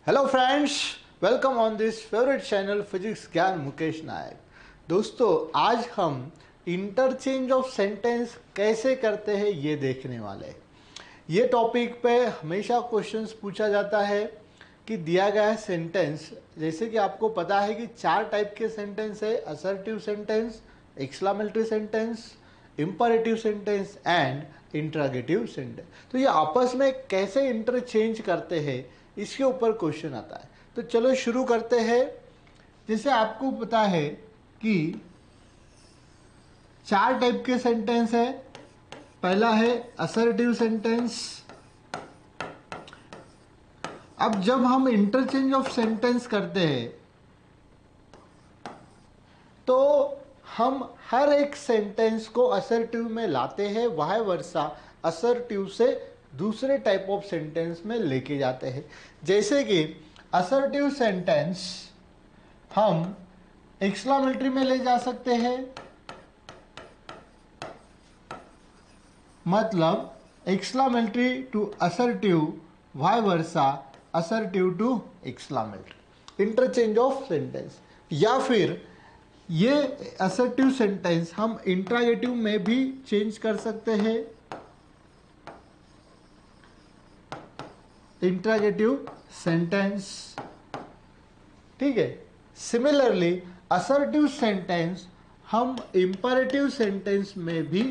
Hello friends, welcome on this favourite channel physics ज्ञान मुकेश नायक। दोस्तों, आज हम इंटरचेंज ऑफ सेंटेंस कैसे करते हैं ये देखने वाले हैं। ये टॉपिक पे हमेशा क्वेश्चंस पूछा जाता है कि दिया गया सेंटेंस, जैसे कि आपको पता है कि चार टाइप के सेंटेंस है: assertive sentence, exclamatory sentence, imperative sentence and interrogative sentence. तो ये आपस में कैसे इंटरचेंज करते हैं इसके ऊपर क्वेश्चन आता है। तो चलो शुरू करते हैं। जैसे आपको पता है कि चार टाइप के सेंटेंस है। पहला है असर्टिव सेंटेंस। अब जब हम इंटरचेंज ऑफ सेंटेंस करते हैं तो हम हर एक सेंटेंस को असर्टिव में लाते हैं, वाय वर्सा असर्टिव से दूसरे टाइप ऑफ सेंटेंस में लेके जाते हैं। जैसे कि असर्टिव सेंटेंस हम एक्सक्लामेटरी में ले जा सकते हैं, मतलब exclamatory to assertive, vice versa assertive to exclamatory, interchange of sentence. या फिर ये असर्टिव सेंटेंस हम इंट्रोगेटिव में भी चेंज कर सकते हैं, इंट्रोगेटिव सेंटेंस। ठीक है। सिमिलरली असर्टिव सेंटेंस हम इंपरेटिव सेंटेंस में भी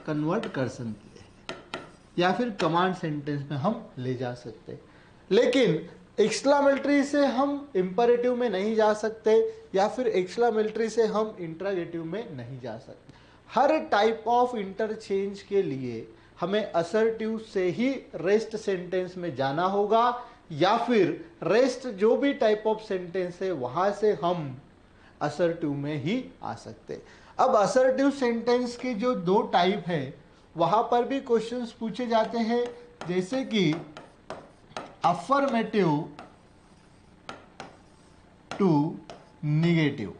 कन्वर्ट कर सकते हैं या फिर कमांड सेंटेंस में हम ले जा सकते हैं। लेकिन एक्सक्लामेटरी से हम इंपरेटिव में नहीं जा सकते या फिर एक्सक्लामेटरी से हम इंट्रोगेटिव में नहीं जा सकते। हर टाइप ऑफ इंटरचेंज के लिए हमें असर्टिव से ही रेस्ट सेंटेंस में जाना होगा या फिर रेस्ट जो भी टाइप ऑफ सेंटेंस है वहां से हम असर्टिव में ही आ सकते। अब असर्टिव सेंटेंस के जो दो टाइप है वहां पर भी क्वेश्चंस पूछे जाते हैं, जैसे कि affirmative to negative.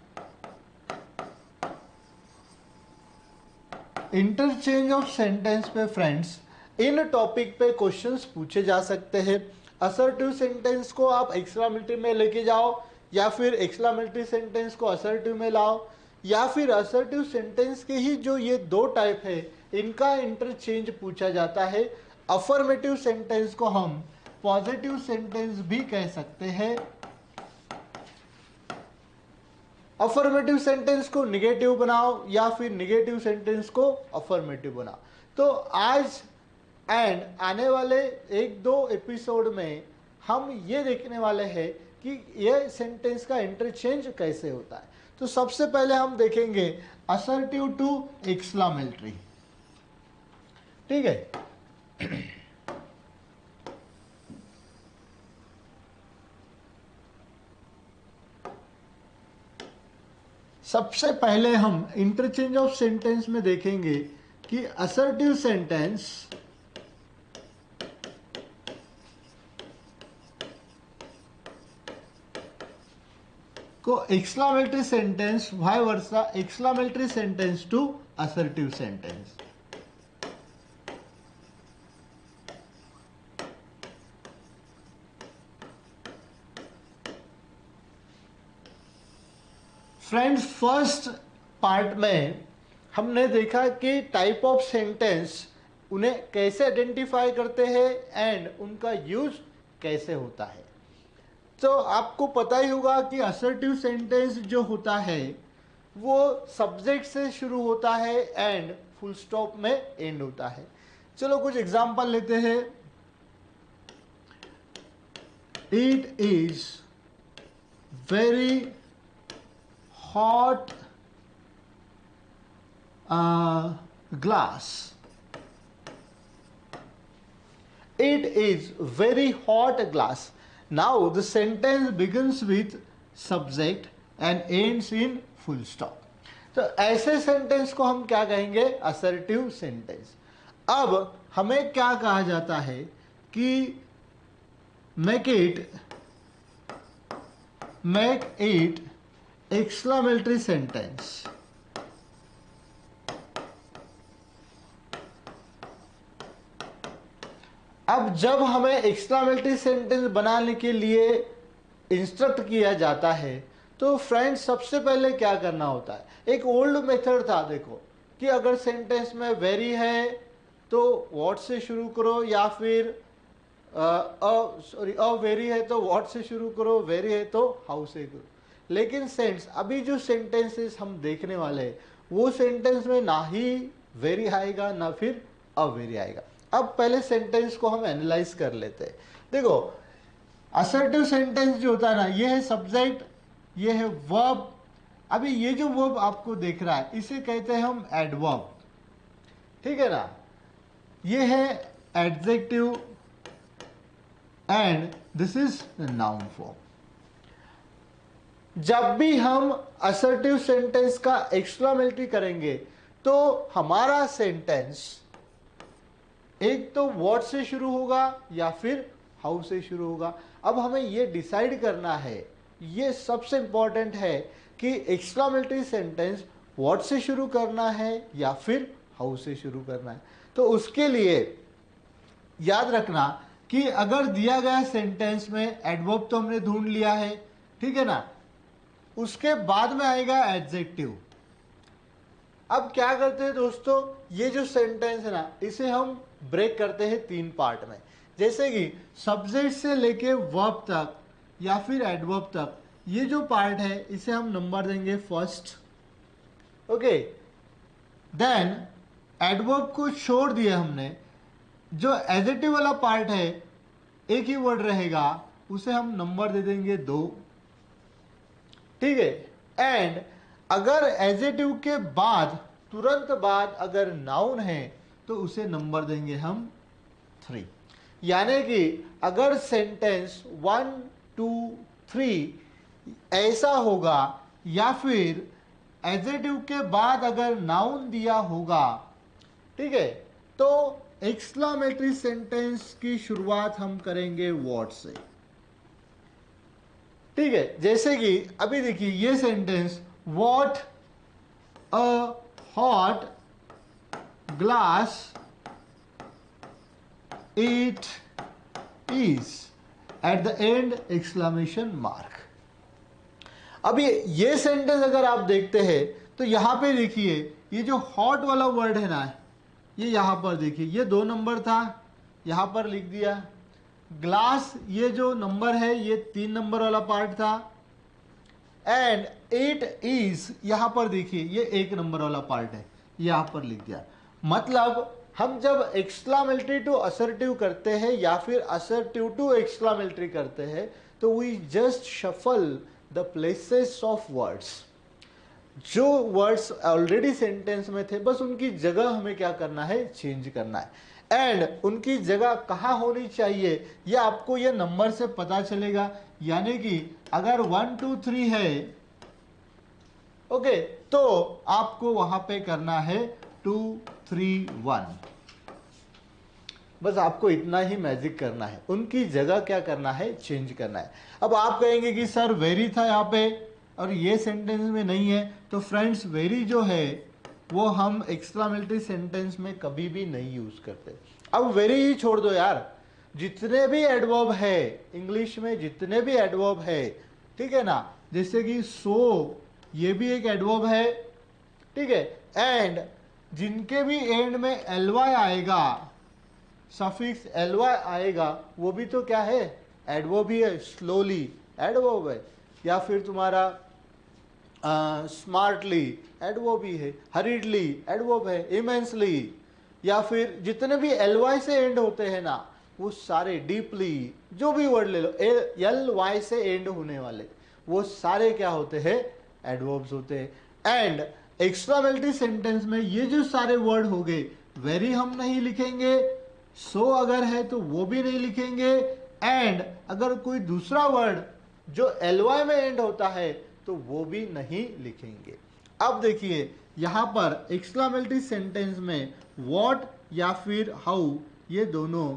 Interchange of sentence पे फ्रेंड्स इन टॉपिक पे क्वेश्चंस पूछे जा सकते हैं। असर्टिव सेंटेंस को आप एक्सक्लामेटरी में लेके जाओ या फिर एक्सक्लामेटरी सेंटेंस को असर्टिव में लाओ, या फिर असर्टिव सेंटेंस के ही जो ये दो टाइप है इनका इंटरचेंज पूछा जाता है। अफर्मेटिव सेंटेंस को हम पॉजिटिव सेंटेंस भी कह सकते हैं, अफर्मेटिव सेंटेंस को निगेटिव बनाओ या फिर निगेटिव सेंटेंस को अफर्मेटिव बनाओ। तो आज एंड आने वाले एक दो एपिसोड में हम ये देखने वाले हैं कि ये सेंटेंस का इंटरचेंज कैसे होता है। तो सबसे पहले हम देखेंगे असर्टिव टू एक्सक्लामेटरी। ठीक है। सबसे पहले हम इंटरचेंज ऑफ सेंटेंस में देखेंगे कि असर्टिव सेंटेंस को exclamatory sentence, vice versa exclamatory sentence to assertive sentence. Friends, first part में हमने देखा कि टाइप ऑफ सेंटेंस उन्हें कैसे आइडेंटिफाई करते हैं एंड उनका यूज कैसे होता है। तो आपको पता ही होगा कि असर्टिव सेंटेंस जो होता है वो सब्जेक्ट से शुरू होता है एंड फुल स्टॉप में एंड होता है। चलो कुछ एग्जांपल लेते हैं। It is very hot glass. It is very hot glass. Now the sentence begins with subject and ends in full stop. तो ऐसे सेंटेंस को हम क्या कहेंगे? Assertive sentence. अब हमें क्या कहा जाता है कि make it exclamatory sentence। अब जब हमें एक्सक्लेमेटरी सेंटेंस बनाने के लिए इंस्ट्रक्ट किया जाता है तो फ्रेंड्स सबसे पहले क्या करना होता है, एक ओल्ड मेथड था देखो कि अगर सेंटेंस में वेरी है तो व्हाट से शुरू करो, या फिर वेरी है तो व्हाट से शुरू करो, वेरी है तो हाउ से करो। लेकिन सेंस अभी जो सेंटेंसेस हम देखने वाले हैं वो सेंटेंस में ना ही वेरी आएगा ना फिर अवेरी आएगा। अब पहले सेंटेंस को हम एनालाइज कर लेते हैं। देखो असर्टिव सेंटेंस जो होता है ना, ये है सब्जेक्ट, ये है वर्ब। अभी ये जो वर्ब आपको दिख रहा है इसे कहते हैं हम एडवर्ब, ठीक है ना। ये है adjective and this is noun form. जब भी हम असर्टिव सेंटेंस का एक्सक्लेमेटरी करेंगे तो हमारा सेंटेंस एक तो व्हाट से शुरू होगा या फिर हाउ से शुरू होगा। अब हमें यह डिसाइड करना है, ये सबसे इंपॉर्टेंट है कि एक्सक्लेमेटरी सेंटेंस व्हाट से शुरू करना है या फिर हाउ से शुरू करना है। तो उसके लिए याद रखना कि अगर दिया गया सेंटेंस में एडवर्ब तो हमने ढूंढ लिया है, ठीक है ना, उसके बाद में आएगा एडजेक्टिव। अब क्या करते हैं दोस्तों, ये जो सेंटेंस है ना इसे हम ब्रेक करते हैं तीन पार्ट में। जैसे कि सब्जेक्ट से लेके वर्ब तक या फिर एडवर्ब तक, ये जो पार्ट है इसे हम नंबर देंगे फर्स्ट, ओके। देन एडवर्ब को छोड़ दिया हमने, जो एडजेक्टिव वाला पार्ट है एक ही वर्ड रहेगा, उसे हम नंबर दे देंगे 2, ठीक है। एंड अगर एडजेक्टिव के बाद तुरंत बाद अगर नाउन है तो उसे नंबर देंगे हम 3। यानी कि अगर सेंटेंस 1 2 3 ऐसा होगा या फिर एडजेक्टिव के बाद अगर नाउन दिया होगा, ठीक है, तो एक्सक्लेमेटरी सेंटेंस की शुरुआत हम करेंगे व्हाट से, ठीक है। जैसे कि अभी देखिए ये sentence, what a hot glass it is, eight the and exclamation mark. अभी ये सेंटेंस अगर आप देखते हैं तो यहां पे देखिए ये जो हॉट वाला वर्ड है ना, ये यहां पर देखिए ये 2 नंबर था, यहां पर लिख दिया। ग्लास ये जो नंबर है ये 3 नंबर वाला पार्ट था। एंड इट इज यहां पर देखिए ये 1 नंबर वाला पार्ट है, यहां पर लिख दिया। मतलब हम जब एक्सक्लेमेटरी टू असर्टिव करते हैं या फिर असर्टिव टू एक्सक्लेमेटरी करते हैं तो we just shuffle the places of words. जो वर्ड्स ऑलरेडी सेंटेंस में थे बस उनकी जगह हमें क्या करना है, चेंज करना है। एंड उनकी जगह कहाँ होनी चाहिए ये आपको ये नंबर से पता चलेगा। यानी कि अगर 1 2 3 है, ओके, तो आपको वहां पे करना है 2 3 1। बस आपको इतना ही मैजिक करना है, उनकी जगह क्या करना है, चेंज करना है। अब आप कहेंगे कि सर वेरी था यहाँ पे और ये सेंटेंस में नहीं है, तो फ्रेंड्स वेरी जो है वो हम एक्सक्लेमेटरी सेंटेंस में कभी भी नहीं यूज करते। अब वेरी ही छोड़ दो यार, जितने भी एडवर्ब है इंग्लिश में, जितने भी एडवर्ब है, ठीक है ना, जैसे कि सो ये भी एक एडवर्ब है, ठीक है। एंड जिनके भी एंड में एलवाई आएगा, सफिक्स एलवाई आएगा, वो भी तो क्या है, एडवर्ब ही है। स्लोली एडवर्ब है, या फिर तुम्हारा स्मार्टली एडवर्ब ही है, हरीडली एडवर्ब है, इमेंसली, या फिर जितने भी एलवाई से एंड होते हैं ना वो सारे, डीपली, जो भी वर्ड ले लो एल वाई से एंड होने वाले वो सारे क्या होते हैं, एडवर्ब्स होते हैं। एंड एक्सक्लेमेटरी सेंटेंस में ये जो सारे वर्ड हो गए, वेरी हम नहीं लिखेंगे, सो अगर है तो वो भी नहीं लिखेंगे, एंड अगर कोई दूसरा वर्ड जो एलवाई में एंड होता है तो वो भी नहीं लिखेंगे। अब देखिए यहां पर एक्सक्लेमेटरी सेंटेंस में व्हाट या फिर हाउ ये दोनों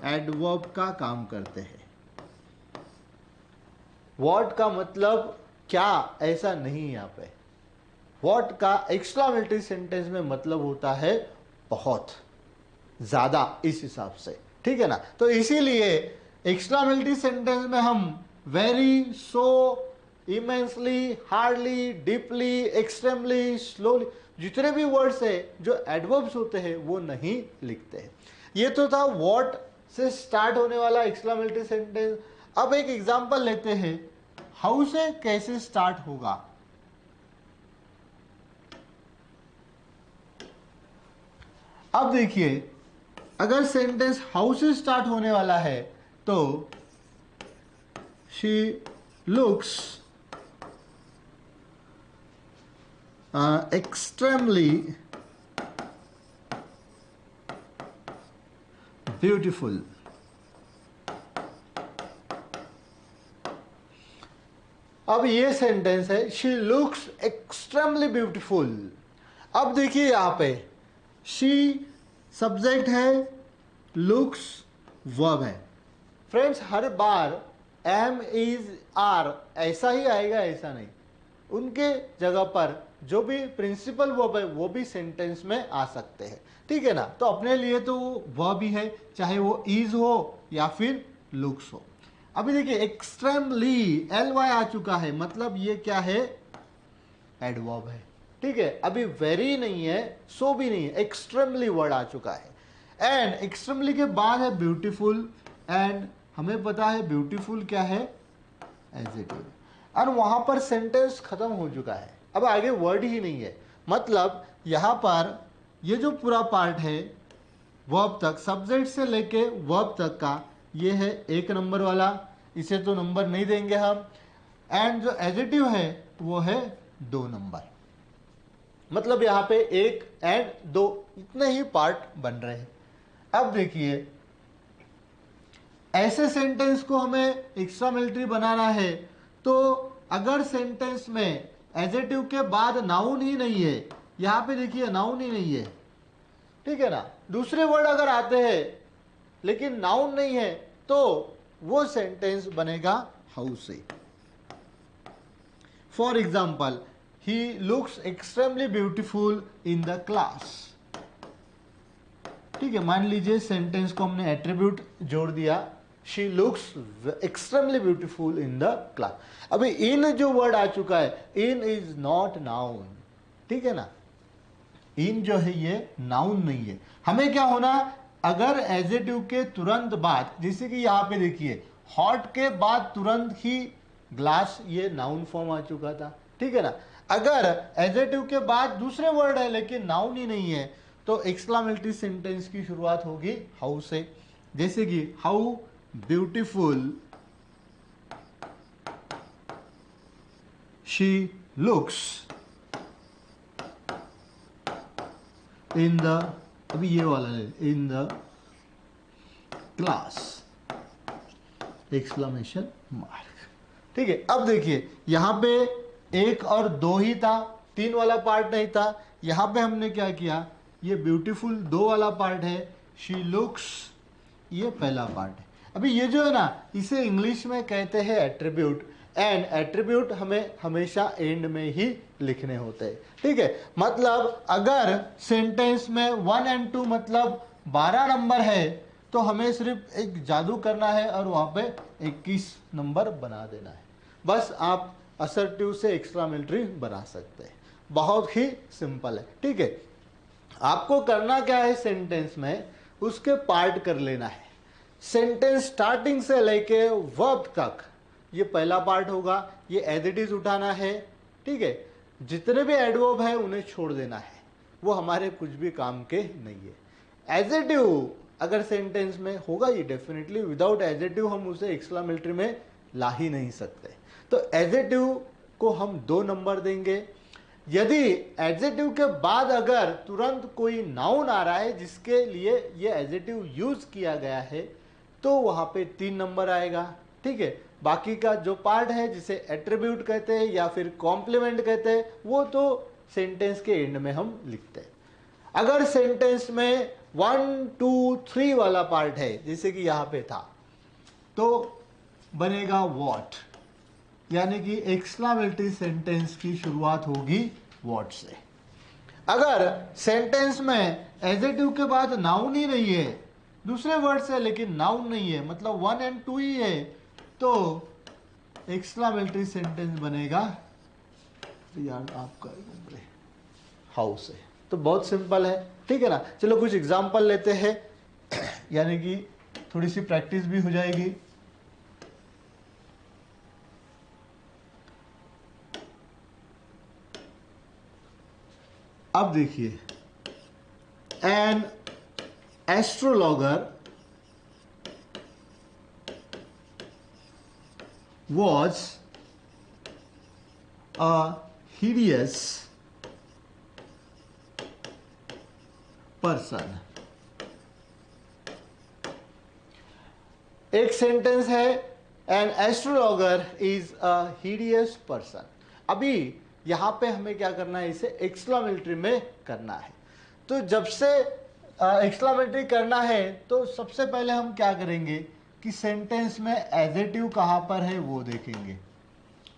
एडवर्ब का काम करते हैं। व्हाट का मतलब क्या, ऐसा नहीं यहां पे। व्हाट का एक्सक्लेमेटरी सेंटेंस में मतलब होता है बहुत ज्यादा, इस हिसाब से ठीक है ना। तो इसीलिए एक्सक्लामेटरी सेंटेंस में हम very, so, immensely, hardly, deeply, extremely, slowly, जितने भी वर्ड्स है जो एडवर्ब्स होते हैं वो नहीं लिखते हैं। ये तो था व्हाट से स्टार्ट होने वाला एक्सक्लामेटरी सेंटेंस। अब एक एग्जांपल लेते हैं, हाउ से कैसे स्टार्ट होगा। अब देखिए, अगर सेंटेंस हाउ से स्टार्ट होने वाला है तो शी लुक्स एक्सट्रीमली ब्यूटीफुल। अब ये सेंटेंस है शी लुक्स एक्सट्रीमली ब्यूटीफुल। अब देखिए यहां पे शी सब्जेक्ट है, लुक्स वर्ब है। फ्रेंड्स, हर बार एम, इज, आर ऐसा ही आएगा ऐसा नहीं, उनके जगह पर जो भी प्रिंसिपल वर्ब है वो भी सेंटेंस में आ सकते हैं, ठीक है ना। तो अपने लिए तो वो वर्ब ही है, चाहे वो इज हो या फिर लुक्स हो। अभी देखिए एक्सट्रीमली ly आ चुका है, मतलब ये क्या है, एडवर्ब है, ठीक है। अभी वेरी नहीं है, सो भी नहीं है, एक्सट्रीमली वर्ड आ चुका है। एंड एक्सट्रीमली के बाद है ब्यूटीफुल, एंड हमें पता है ब्यूटीफुल क्या है, एडजेक्टिव, और वहां पर सेंटेंस खत्म हो चुका है। अब आगे वर्ड ही नहीं है, मतलब यहां पर ये जो पूरा पार्ट है वर्ब तक, सब्जेक्ट से लेके वर्ब तक का, ये है 1 नंबर वाला, इसे तो नंबर नहीं देंगे हम। एंड जो एडजेक्टिव है वो है 2 नंबर, मतलब यहां पे 1 एंड 2 इतने ही पार्ट बन रहे हैं। अब देखिए ऐसे सेंटेंस को हमें एक्स्ट्रामिलिटरी बनाना है, तो अगर सेंटेंस में एडजेक्टिव के बाद नाउन ही नहीं है, यहां पे देखिए नाउन ही नहीं है, ठीक है ना। दूसरे वर्ड अगर आते हैं लेकिन नाउन नहीं है तो वो सेंटेंस बनेगा हाउ से। For example, he looks extremely beautiful in the class, ठीक है। मान लीजिए सेंटेंस को हमने एट्रीब्यूट जोड़ दिया, she looks extremely beautiful in the class. अभी इन जो वर्ड आ चुका है, इन इज नॉट नाउन, ठीक है ना। इन जो है ये नाउन नहीं है। हमें क्या होना, अगर एडजेक्टिव के तुरंत बाद, जैसे कि यहां पे देखिए हॉट के बाद तुरंत ही ग्लास, ये नाउन फॉर्म आ चुका था, ठीक है ना। अगर एडजेक्टिव के बाद दूसरे वर्ड है लेकिन नाउन ही नहीं है तो एक्सक्लामेटरी सेंटेंस की शुरुआत होगी हाउ से। जैसे कि how beautiful she looks in the, अभी ये वाला है, in the class, exclamation mark, ठीक है। अब देखिए यहां पे 1 और 2 ही था, 3 वाला पार्ट नहीं था। यहां पे हमने क्या किया, ये ब्यूटीफुल 2 वाला पार्ट है, शी लुक्स ये पहला पार्ट है। अभी ये जो है ना, इसे इंग्लिश में कहते हैं एट्रीब्यूट, एंड एट्रीब्यूट हमें हमेशा एंड में ही लिखने होते हैं, ठीक है। मतलब अगर सेंटेंस में 1 and 2 मतलब 12 नंबर है तो हमें सिर्फ एक जादू करना है और वहां पे 21 नंबर बना देना है, बस आप असर्टिव से एक्स्ट्रामिलिटरी बना सकते हैं। बहुत ही सिंपल है, ठीक है। आपको करना क्या है, सेंटेंस में उसके पार्ट कर लेना है। सेंटेंस स्टार्टिंग से लेके वर्ब तक ये पहला पार्ट होगा, ये एडजेक्टिव्स उठाना है, ठीक है। जितने भी एडवर्ब है उन्हें छोड़ देना है, वो हमारे कुछ भी काम के नहीं है। एडजेक्टिव अगर सेंटेंस में होगा ये डेफिनेटली, विदाउट एडजेक्टिव हम उसे एक्स्क्लामेटरी में ला ही नहीं सकते। तो एडजेक्टिव को हम 2 नंबर देंगे। यदि एडजेक्टिव के बाद अगर तुरंत कोई नाउन आ रहा है जिसके लिए ये एडजेक्टिव यूज किया गया है तो वहां पे 3 नंबर आएगा, ठीक है। बाकी का जो पार्ट है जिसे एट्रीब्यूट कहते हैं या फिर कॉम्प्लीमेंट कहते हैं वो तो सेंटेंस के एंड में हम लिखते हैं। अगर सेंटेंस में 1, 2, 3 वाला पार्ट है जैसे कि यहां पे था तो बनेगा व्हाट, यानी कि एक्स्क्लामेटरी सेंटेंस की शुरुआत होगी व्हाट से। अगर सेंटेंस में एडजेक्टिव के बाद नाउन ही नहीं है दूसरे वर्ड से, लेकिन नाउन नहीं है, मतलब 1 and 2 ही है, तो एक्सक्लामेटरी सेंटेंस बनेगा यार आपका हाउस है। तो बहुत सिंपल है, ठीक है ना। चलो कुछ एग्जांपल लेते हैं, यानी कि थोड़ी सी प्रैक्टिस भी हो जाएगी। अब देखिए, an astrologer was a hideous person। एक सेंटेंस है, an astrologer is a hideous person. अभी यहां पे हमें क्या करना है, इसे एक्सक्लामेटरी में करना है। तो जब से एक्सक्लामेटरी करना है तो सबसे पहले हम क्या करेंगे कि सेंटेंस में एजेटिव कहां पर है वो देखेंगे,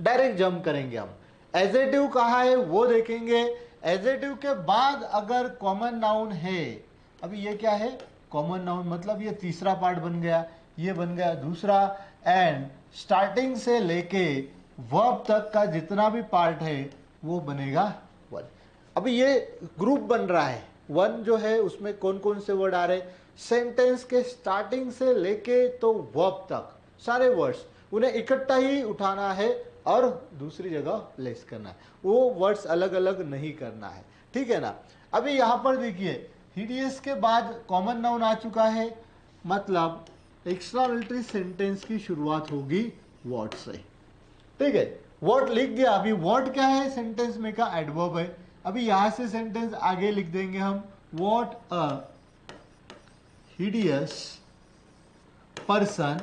डायरेक्ट जंप करेंगे हम। एजेटिव कहां है वो देखेंगे, एजेटिव के बाद अगर कॉमन नाउन है, अभी ये क्या है कॉमन नाउन, मतलब ये तीसरा पार्ट बन गया, ये बन गया दूसरा, एंड स्टार्टिंग से लेके वर्ब तक का जितना भी पार्ट है वो बनेगा वन। अभी ये ग्रुप बन रहा है, वन जो है उसमें कौन कौन से वर्ड आ रहे, सेंटेंस के स्टार्टिंग से लेके तो वर्ब तक सारे वर्ड्स, उन्हें इकट्ठा ही उठाना है और दूसरी जगह प्लेस करना है, वो वर्ड्स अलग अलग नहीं करना है, ठीक है ना। अभी यहां पर देखिए, हिडियस के बाद कॉमन नाउन आ चुका है, मतलब एक्सक्लामेटरी सेंटेंस की शुरुआत होगी व्हाट से, ठीक है। व्हाट लिख दिया, अभी व्हाट क्या है सेंटेंस में का एडवर्ब है। अभी यहां से सेंटेंस आगे लिख देंगे हम, व्हाट अ हिडियस पर्सन।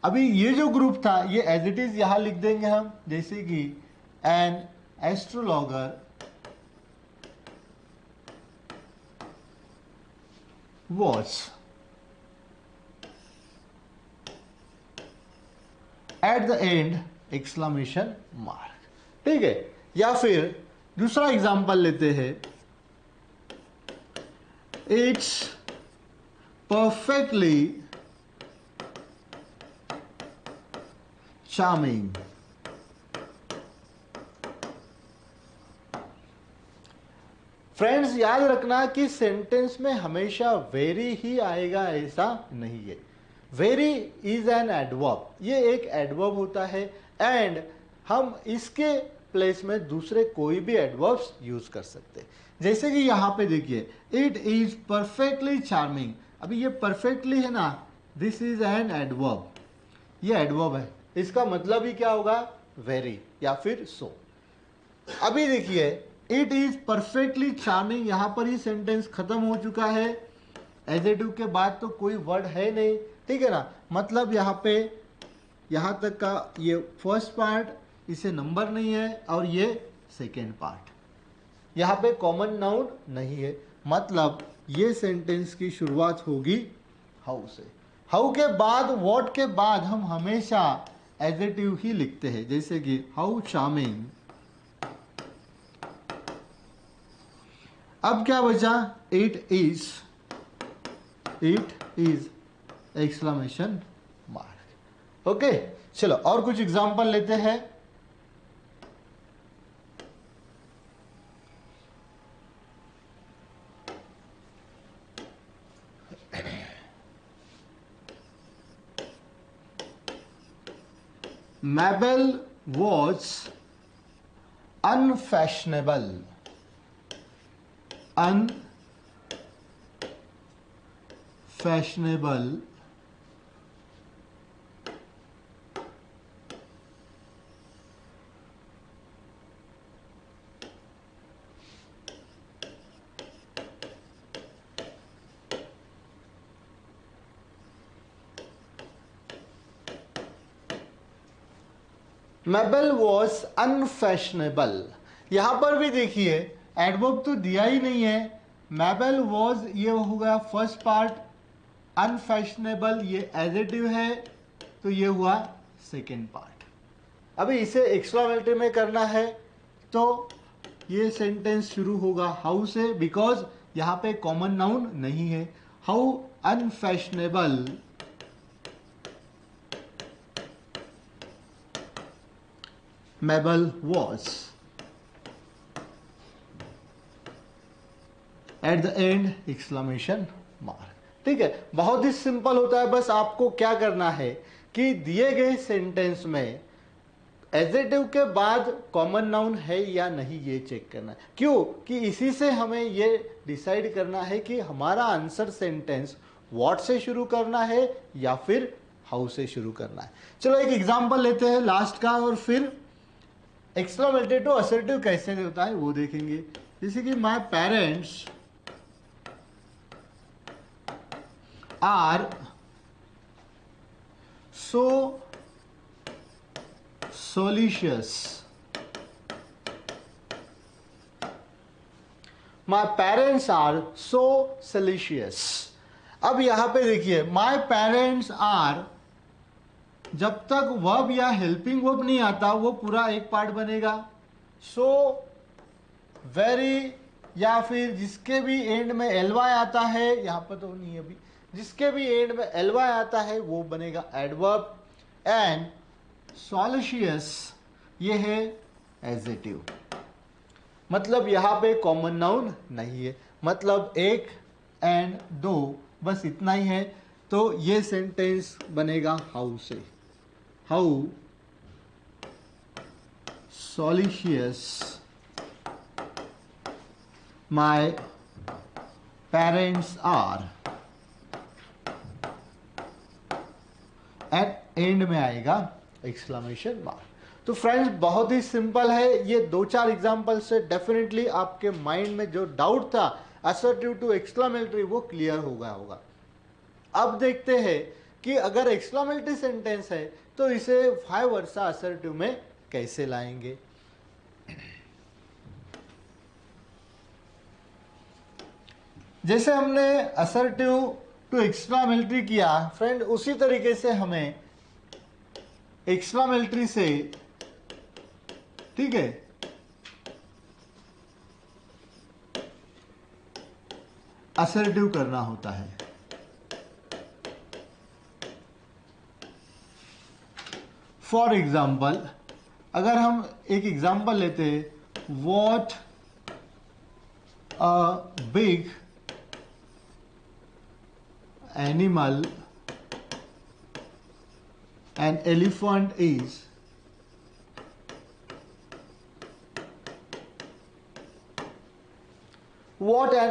अभी ये जो ग्रुप था ये एज इट इज यहां लिख देंगे हम, जैसे कि an astrologer watch, at the end exclamation mark, ठीक है। या फिर दूसरा एग्जांपल लेते हैं, इट्स परफेक्टली चार्मिंग। फ्रेंड्स याद रखना कि सेंटेंस में हमेशा वेरी ही आएगा ऐसा नहीं है, वेरी इज एन एडवर्ब, ये एक एडवर्ब होता है, एंड हम इसके प्लेस में दूसरे कोई भी एडवर्ब्स यूज कर सकते हैं। जैसे कि यहां पे देखिए, इट इज परफेक्टली चार्मिंग। अभी ये परफेक्टली है ना, दिस इज एन एडवर्ब, ये एडवर्ब है, इसका मतलब ही क्या होगा, वेरी या फिर सो। अभी देखिए, इट इज परफेक्टली चार्मिंग, यहां पर ही सेंटेंस खत्म हो चुका है, एजेटिव के बाद तो कोई वर्ड है नहीं, ठीक है ना। मतलब यहाँ पे यहां तक का ये फर्स्ट पार्ट, इसे नंबर नहीं है, और ये सेकेंड पार्ट, यहाँ पे कॉमन नाउन नहीं है, मतलब ये सेंटेंस की शुरुआत होगी हाउ से। हाउ के बाद, व्हाट के बाद हम हमेशा एजेटिव ही लिखते हैं, जैसे कि हाउ चार्मिंग। अब क्या बचा, it is exclamation mark. Okay, चलो और कुछ एग्जांपल लेते हैं। Mabel was unfashionable, मेबल was unfashionable. यहां पर भी देखिए एडवर्ब तो दिया ही नहीं है, मेबल वॉज ये हो गया फर्स्ट पार्ट, अनफैशनेबल ये एडजेक्टिव है, तो ये हुआ सेकेंड पार्ट। अभी इसे एक्सक्लामेटरी में करना है, तो ये सेंटेंस शुरू होगा हाउ से, बिकॉज यहाँ पे कॉमन नाउन नहीं है। How unfashionable मेबल was, eight the and exclamation mark. ठीक है, बहुत ही सिंपल होता है। बस आपको क्या करना है कि दिए गए सेंटेंस में एडजेक्टिव के बाद कॉमन नाउन है या नहीं ये चेक करना है। क्यों कि इसी से हमें ये डिसाइड करना है कि हमारा आंसर सेंटेंस व्हाट से शुरू करना है या फिर हाउ से शुरू करना है। चलो एक एग्जांपल लेते हैं लास्ट का, और फिर एक्सक्लेमेटरी टू असर्टिव कैसे होता है वो देखेंगे। जैसे कि my parents are so solicitous, my parents are so solicitous. अब यहां पे देखिए माई पेरेंट्स आर, जब तक वर्ब या हेल्पिंग वर्ब नहीं आता वो पूरा एक पार्ट बनेगा। सो वेरी, या फिर जिसके भी एंड में एलवाई आता है, यहां पर तो नहीं है अभी, जिसके भी एंड में एलवाई आता है वो बनेगा एडवर्ब। एंड सोलिशियस ये है एडजेक्टिव। मतलब यहां पे कॉमन नाउन नहीं है, मतलब एक एंड दो बस इतना ही है। तो ये सेंटेंस बनेगा हाउ से। How solicitous my parents are, at end में आएगा एक्सक्लेमेशन मार्क। तो फ्रेंड्स बहुत ही सिंपल है। ये दो चार एग्जांपल से डेफिनेटली आपके माइंड में जो डाउट था असर्टिव टू एक्सक्लेमेटरी वो क्लियर हो गया होगा। अब देखते हैं कि अगर एक्सक्लेमेटरी सेंटेंस है तो इसे 5 वर्सा असर्टिव में कैसे लाएंगे। जैसे हमने असर्टिव टू एक्सक्लेमेटरी किया फ्रेंड, उसी तरीके से हमें एक्सक्लेमेटरी से, ठीक है, असर्टिव करना होता है। फॉर एग्जाम्पल अगर हम एक एग्जाम्पल लेते हैं, what a big animal an elephant is, what a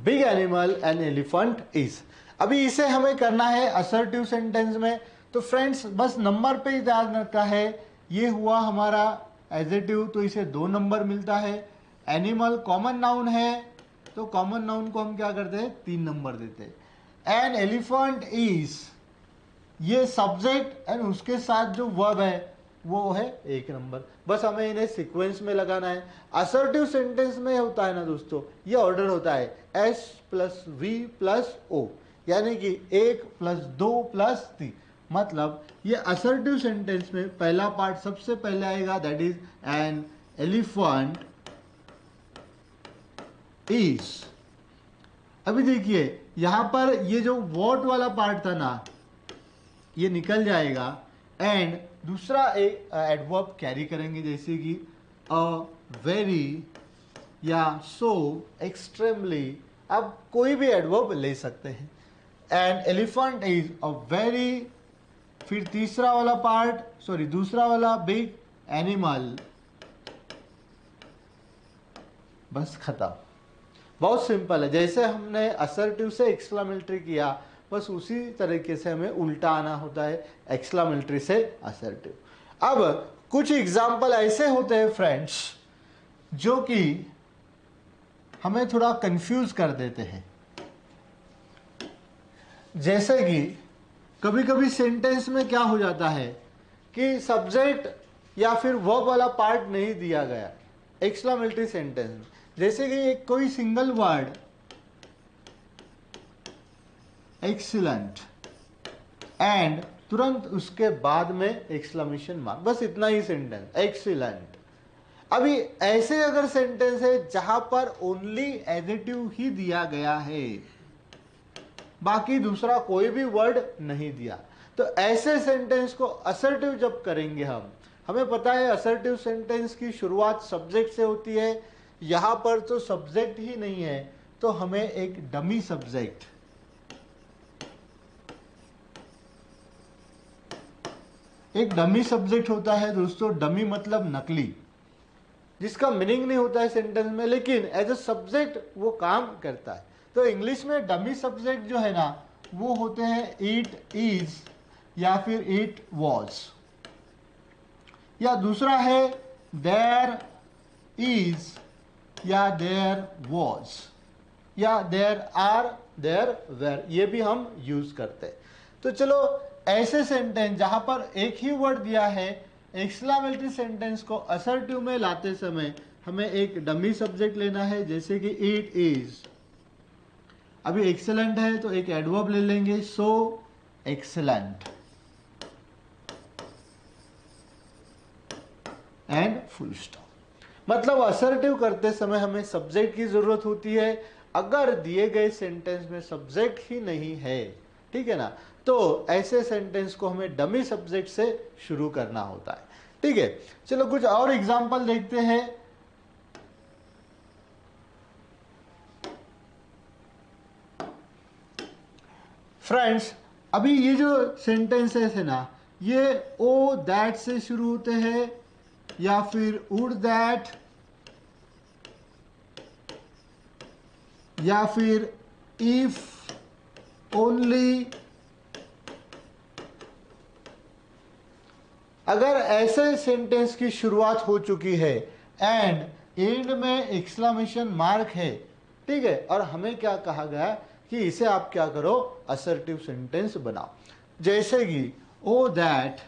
big animal an elephant is। अभी इसे हमें करना है असर्टिव सेंटेंस में। तो फ्रेंड्स बस नंबर पे ही ध्यान रखता है, ये हुआ हमारा एडजेक्टिव तो इसे 2 नंबर मिलता है। एनिमल कॉमन नाउन है तो कॉमन नाउन को हम क्या करते हैं 3 नंबर देते हैं। एन एलिफेंट इज ये सब्जेक्ट एंड उसके साथ जो वर्ब है वो है 1 नंबर। बस हमें इन्हें सीक्वेंस में लगाना है। असर्टिव सेंटेंस में होता है ना दोस्तों, ये ऑर्डर होता है S + V + O, यानी कि 1 + 2 + 3। मतलब ये असर्टिव सेंटेंस में पहला पार्ट सबसे पहले आएगा, that is an elephant is. अभी देखिए यहां पर ये जो वॉट वाला पार्ट था ना ये निकल जाएगा एंड दूसरा एक एडवर्ब कैरी करेंगे, जैसे कि अ वेरी या सो एक्सट्रीमली। आप कोई भी एडवर्ब ले सकते हैं। And elephant is a very, फिर तीसरा वाला पार्ट, सॉरी दूसरा वाला बिग एनिमल, बस खत्म। बहुत सिंपल है। जैसे हमने असर्टिव से एक्सक्लेमेटरी किया बस उसी तरीके से हमें उल्टा आना होता है एक्सक्लेमेटरी से असर्टिव। अब कुछ एग्जाम्पल ऐसे होते हैं फ्रेंड्स जो कि हमें थोड़ा कंफ्यूज कर देते हैं। जैसे कि कभी कभी सेंटेंस में क्या हो जाता है कि सब्जेक्ट या फिर वर्ब वाला पार्ट नहीं दिया गया एक्सक्लेमेटरी सेंटेंस में। जैसे कि एक कोई सिंगल वर्ड एक्सीलेंट एंड तुरंत उसके बाद में एक्सक्लेमेशन मार्क, बस इतना ही सेंटेंस एक्सीलेंट। अभी ऐसे अगर सेंटेंस है जहां पर ओनली एडिटिव ही दिया गया है, बाकी दूसरा कोई भी वर्ड नहीं दिया, तो ऐसे सेंटेंस को असर्टिव जब करेंगे हम, हमें पता है असर्टिव सेंटेंस की शुरुआत सब्जेक्ट से होती है, यहां पर तो सब्जेक्ट ही नहीं है, तो हमें एक डमी सब्जेक्ट, एक डमी सब्जेक्ट होता है दोस्तों। डमी मतलब नकली, जिसका मीनिंग नहीं होता है सेंटेंस में, लेकिन एज अ सब्जेक्ट वो काम करता है। तो इंग्लिश में डमी सब्जेक्ट जो है ना, वो होते हैं इट इज या फिर इट वॉज, या दूसरा है देयर इज या देयर वॉज, या देयर आर देयर वेर, ये भी हम यूज करते हैं। तो चलो ऐसे सेंटेंस जहां पर एक ही वर्ड दिया है, एक्सक्लेमेटरी सेंटेंस को असर्टिव में लाते समय हमें एक डमी सब्जेक्ट लेना है, जैसे कि इट इज। अभी एक्सेलेंट है तो एक एडवर्ब ले लेंगे, सो एक्सेलेंट एंड फुल स्टॉप। मतलब असर्टिव करते समय हमें सब्जेक्ट की जरूरत होती है। अगर दिए गए सेंटेंस में सब्जेक्ट ही नहीं है, ठीक है ना, तो ऐसे सेंटेंस को हमें डमी सब्जेक्ट से शुरू करना होता है। ठीक है, चलो कुछ और एग्जांपल देखते हैं। फ्रेंड्स, अभी ये जो सेंटेंसेस है ना, ये ओ दैट से शुरू होते हैं, या फिर वुड दैट, या फिर इफ ओनली। अगर ऐसे सेंटेंस की शुरुआत हो चुकी है एंड एंड में एक्सक्लेमेशन मार्क है, ठीक है, और हमें क्या कहा गया कि इसे आप क्या करो, असर्टिव सेंटेंस बनाओ। जैसे कि O that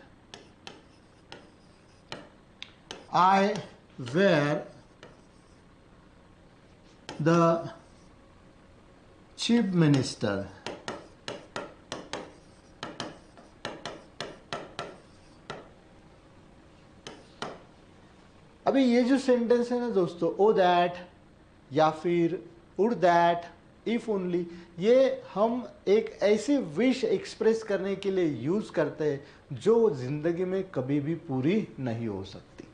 I were the chief minister. अभी ये जो सेंटेंस है ना दोस्तों, ओ दैट या फिर वुड दैट, इफ ओनली, ये हम एक ऐसी विश एक्सप्रेस करने के लिए यूज करते हैं जो जिंदगी में कभी भी पूरी नहीं हो सकती।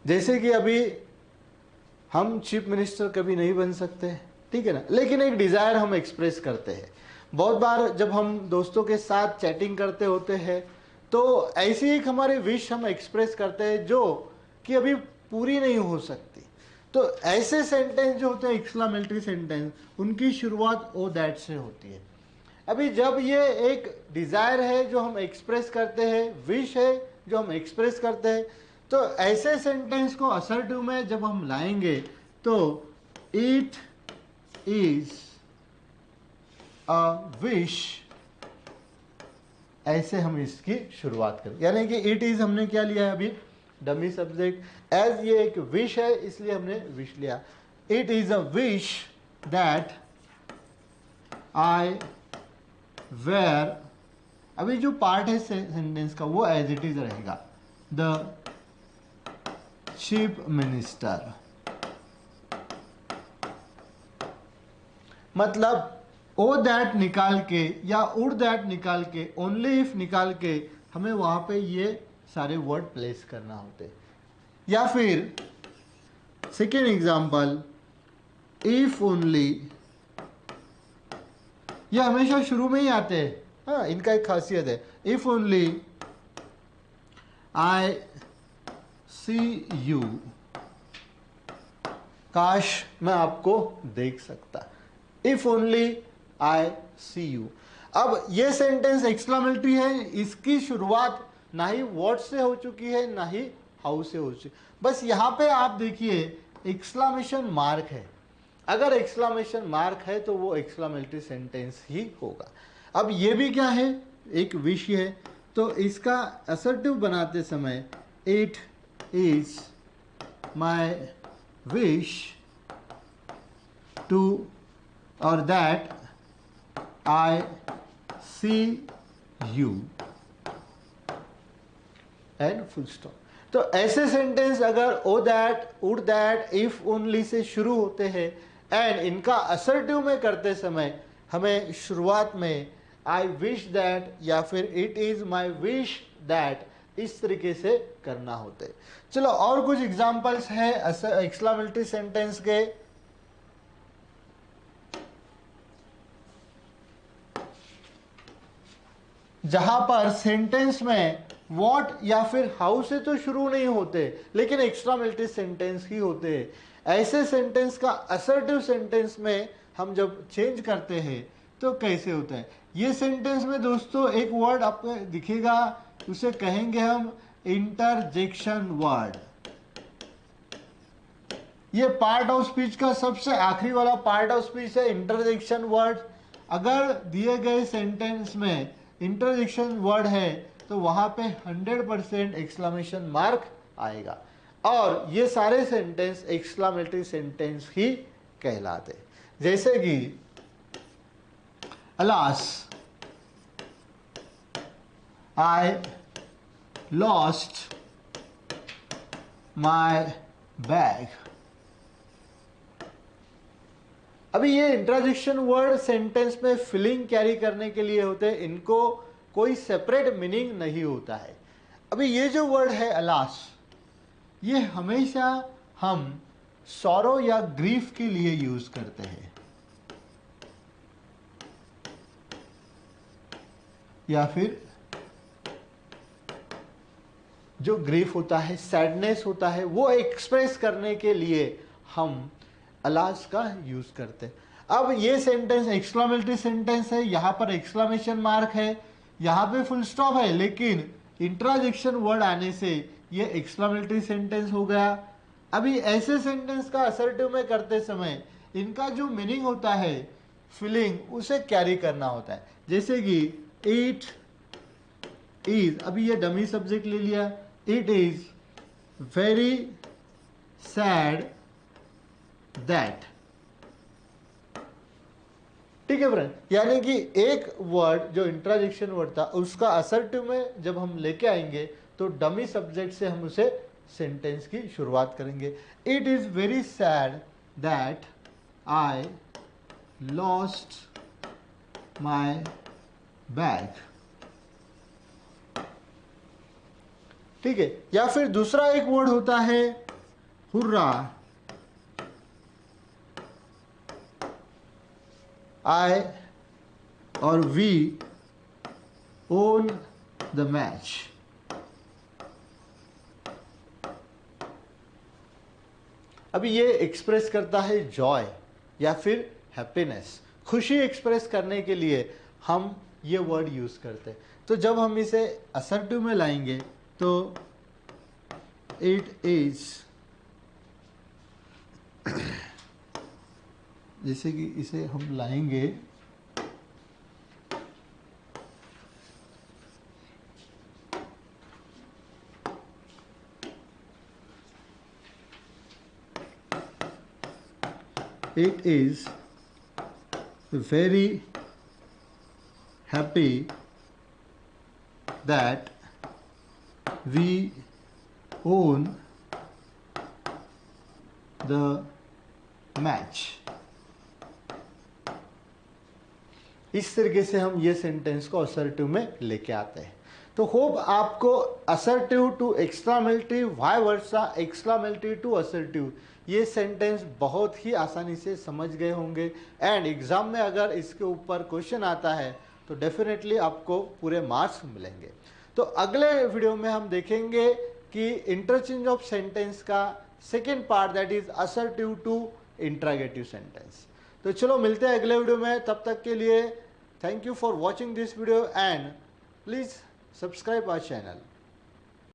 जैसे कि अभी हम चीफ मिनिस्टर कभी नहीं बन सकते, ठीक है ना, लेकिन एक डिजायर हम एक्सप्रेस करते हैं। बहुत बार जब हम दोस्तों के साथ चैटिंग करते होते हैं, तो ऐसी एक हमारी विश हम एक्सप्रेस करते हैं जो कि अभी पूरी नहीं हो सकती। तो ऐसे सेंटेंस जो होते हैं एक्सक्लेमेटरी सेंटेंस, उनकी शुरुआत ओ दैट से होती है। अभी जब ये एक डिजायर है जो हम एक्सप्रेस करते हैं, विश है जो हम एक्सप्रेस करते हैं, तो ऐसे सेंटेंस को असर्टिव में जब हम लाएंगे तो इट इज अ विश, ऐसे हम इसकी शुरुआत करें। यानी कि इट इज हमने क्या लिया है अभी, डमी सब्जेक्ट, एज ये एक विश है इसलिए हमने विश लिया। It is a wish that I were, अभी जो पार्ट है सेंटेंस का वो एज इट इज रहेगा, द चीफ मिनिस्टर। मतलब ओ दैट निकाल के या वुड दैट निकाल के, ओनली इफ निकाल के हमें वहां पे ये सारे वर्ड प्लेस करना होते। या फिर सेकेंड एग्जांपल, इफ ओनली, ये हमेशा शुरू में ही आते हैं। हाँ, इनका एक खासियत है, if only I see you, काश मैं आपको देख सकता, if only I see you. अब ये सेंटेंस एक्सक्लेमेटरी है, इसकी शुरुआत ना ही व्हाट से हो चुकी है ना ही हाउ से हो चुकी, बस यहां पे आप देखिए एक्सक्लेमेशन मार्क है। अगर एक्सक्लेमेशन मार्क है तो वो एक्सक्लेमेटरी सेंटेंस ही होगा। अब ये भी क्या है, एक विश है, तो इसका असर्टिव बनाते समय it is my wish to, और that I see you and full stop. तो ऐसे सेंटेंस अगर O that, would that, if only से शुरू होते हैं एंड इनका असर्टिव में करते समय हमें शुरुआत में आई विश दैट या फिर it is my wish that इस तरीके से करना होते। चलो और कुछ एग्जांपल्स हैं एक्सक्लेमेटरी सेंटेंस के। जहां पर सेंटेंस में व्हाट या फिर हाउ से तो शुरू नहीं होते लेकिन एक्सक्लेमेटरी सेंटेंस ही होते हैं। ऐसे सेंटेंस का असर्टिव सेंटेंस में हम जब चेंज करते हैं तो कैसे होता है। ये सेंटेंस में दोस्तों एक वर्ड आपको दिखेगा, उसे कहेंगे हम इंटरजेक्शन वर्ड। ये पार्ट ऑफ स्पीच का सबसे आखिरी वाला पार्ट ऑफ स्पीच है इंटरजेक्शन वर्ड। अगर दिए गए सेंटेंस में इंटरजेक्शन वर्ड है तो वहां पे 100% एक्सक्लेमेशन मार्क आएगा और ये सारे सेंटेंस एक्सक्लेमेटरी सेंटेंस ही कहलाते। जैसे कि alas I lost my bag. अभी ये इंटरजेक्शन वर्ड सेंटेंस में फीलिंग कैरी करने के लिए होते हैं, इनको कोई सेपरेट मीनिंग नहीं होता है। अभी ये जो वर्ड है अलास, ये हमेशा हम सॉरो या ग्रीफ के लिए यूज करते हैं या फिर जो ग्रीफ होता है, सैडनेस होता है, वो एक्सप्रेस करने के लिए हम अलास का यूज करते हैं। अब ये सेंटेंस एक्सक्लेमेटरी सेंटेंस है, यहां पर एक्सक्लेमेशन मार्क है, यहां पे फुल स्टॉप है, लेकिन इंटरजेक्शन वर्ड आने से ये एक्सक्लेमेटरी सेंटेंस हो गया। अभी ऐसे सेंटेंस का असर्टिव में करते समय इनका जो मीनिंग होता है, फीलिंग, उसे कैरी करना होता है। जैसे कि इट इज, अभी ये डमी सब्जेक्ट ले लिया, it is very sad that. ठीक है फ्रेंड, यानी कि एक वर्ड जो इंटरजेक्शन वर्ड था उसका असर्टिव में जब हम लेके आएंगे तो डमी सब्जेक्ट से हम उसे सेंटेंस की शुरुआत करेंगे। It is very sad that I lost my bag. ठीक है, या फिर दूसरा एक वर्ड होता है हुर्रा, आई और वी ओन द मैच। अभी ये एक्सप्रेस करता है जॉय या फिर हैप्पीनेस, खुशी एक्सप्रेस करने के लिए हम ये वर्ड यूज करते हैं। तो जब हम इसे असर्टिव में लाएंगे तो इट इज, जैसे कि इसे हम लाएंगे it is very happy that we won the match. इस तरीके से हम ये सेंटेंस को असर्टिव में लेके आते हैं। तो होप आपको assertive to exclamatory, vice versa exclamatory to assertive, ये सेंटेंस बहुत ही आसानी से समझ गए होंगे एंड एग्जाम में अगर इसके ऊपर क्वेश्चन आता है तो डेफिनेटली आपको पूरे मार्क्स मिलेंगे। तो अगले वीडियो में हम देखेंगे कि इंटरचेंज ऑफ सेंटेंस का second part, that is assertive to interrogative sentence. तो चलो मिलते हैं अगले वीडियो में, तब तक के लिए thank you for watching this video and please subscribe our channel.